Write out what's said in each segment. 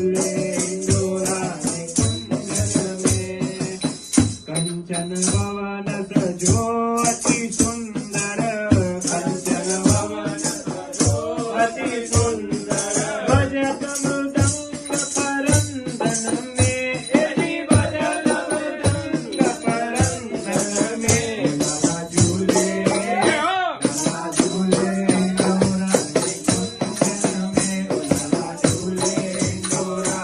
झूले इंदोरा ने कुंजन में कंचन भवन सजो अति सुंदर कंचन भवन सजो अति सुंदर भजत मृदंग परंदन में एदी भजत मृदंग परंदन में माला झूले इंदोरा ने कुंजन में माला झूले इंदोरा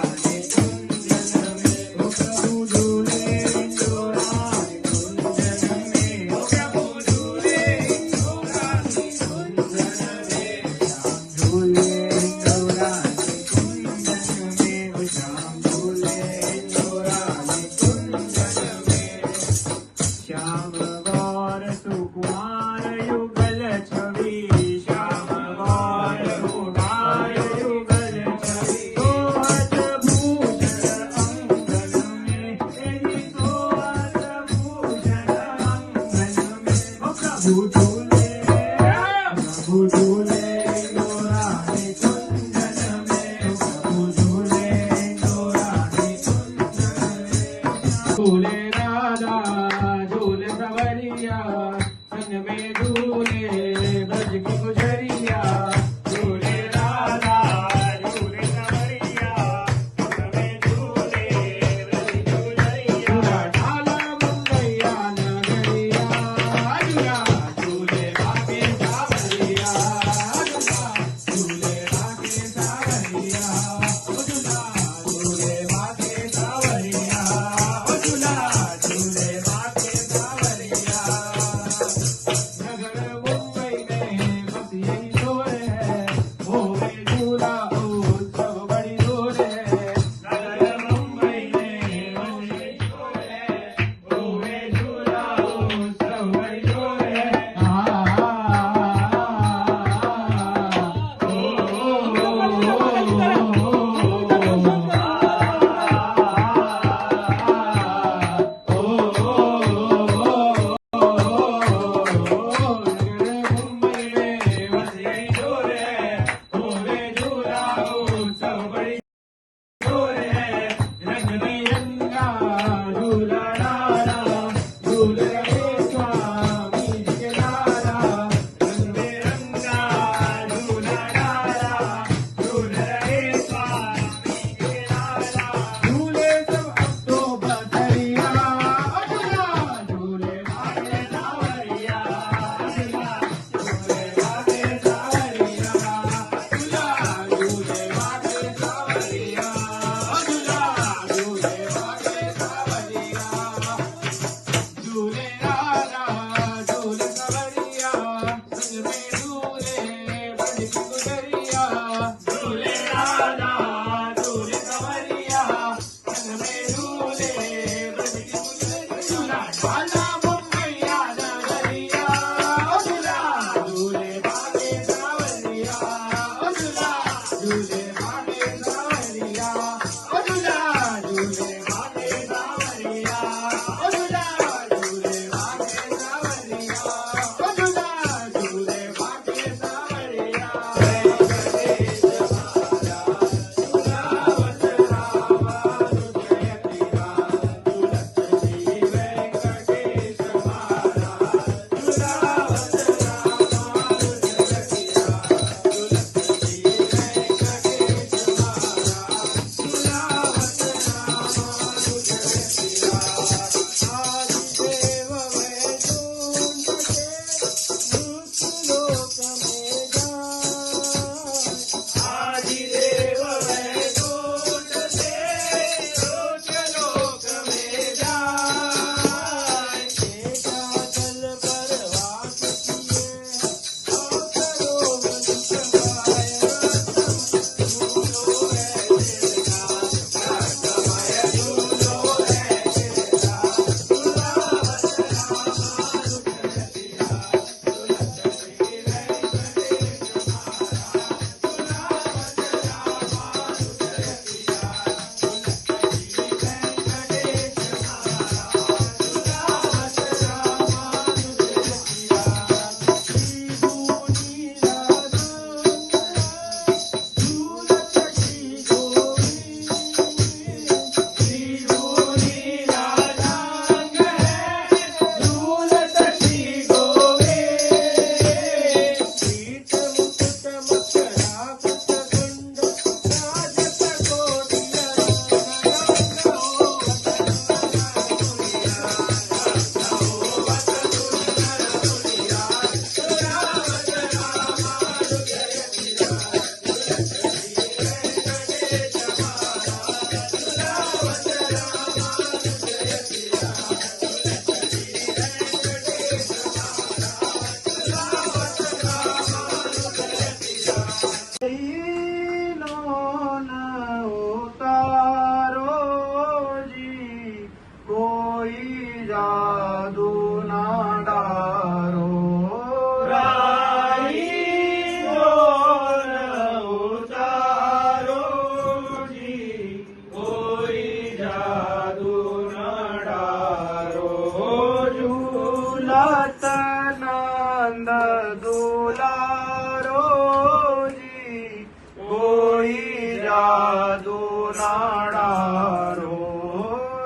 જાદુ નાડારો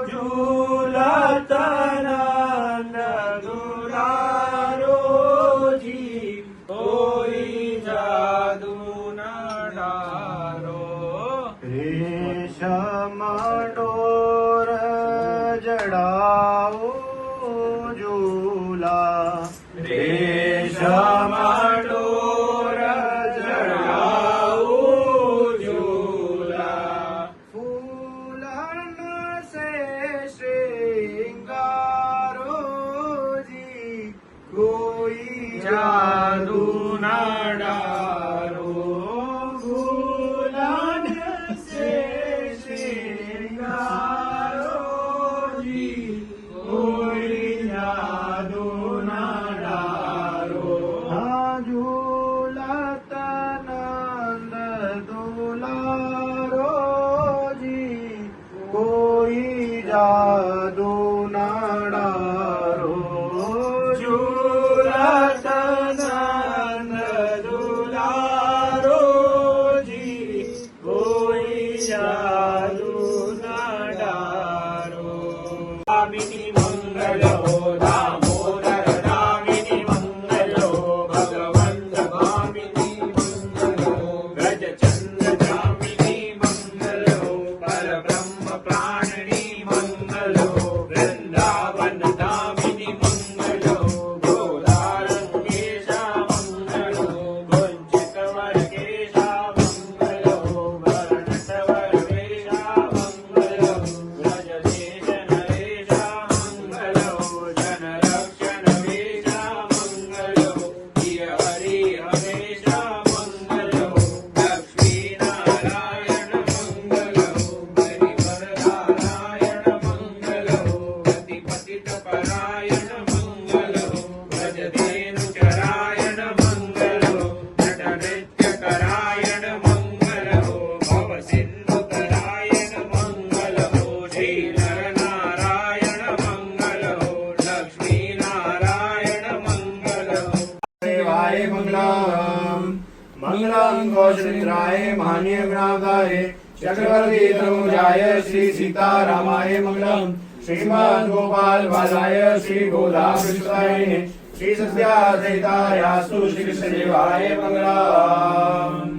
ઝૂલત નંદ દુલારો જી કોઈ જાદુ નાડારો રેશમ ડોર જડાવો ઝૂલા રેશમ ડોર જડાવો ઝૂલા ફૂલન સે શ્રૃંગારો જી કોઈ જાદુ નાડારો ફૂલન સે શ્રૃંગારો જી કોઈ જાદુ નાડારો ઝૂલત નંદ દુલારો જી કોઈ જાદુ નાડારો ઝૂલત નંદ દુલારો જી કોઈ જાદુ નાડારો દામિની મંગલો દામોદર દામિની મંગલો ભગવંત ભામિની મંગલો ગજચંદ્ર જામિની મંગલો પરબ્રહ્મ પ્રાણની મંગલો વૃંદાવન દામિની મંગલો ગોદારંગેશા મંગલો ગુંજિત વર્ગેશા મંગલો વર્ણસવર વેશા મંગલો વ્રજદેશ નરેશા મંગલો જનરક્ષણ વેશા મંગલો હિય હરિ હરેશા મંગલો લક્ષ્મી નારાયણ મંગલો હરિવરનારાયણ મંગલો ગતિપતિત પરાયણ મંગલો વ્રજધેનુ ચરાયણ મંગલો નટ નૃત્ય કરાયણ મંગલો ભવ સિંધુ કરાયણ મંગલો શ્રી નરનારાયણ મંગલો લક્ષ્મી નારાયણ મંગલો દેવાય મંગલમ મંગલમ કૌશલેન્દ્રાય માન્ય જ્ઞાનાય ચક્રવર્તી તનુજાય શ્રી સીતારામાય મંગલમ શ્રીમદ ગોપાલ બાલાય શ્રી ગોદાવૃષાય શ્રી સત્યા સહિતાયાસ્તુ શ્રી કૃષ્ણ દેવાય મંગલમ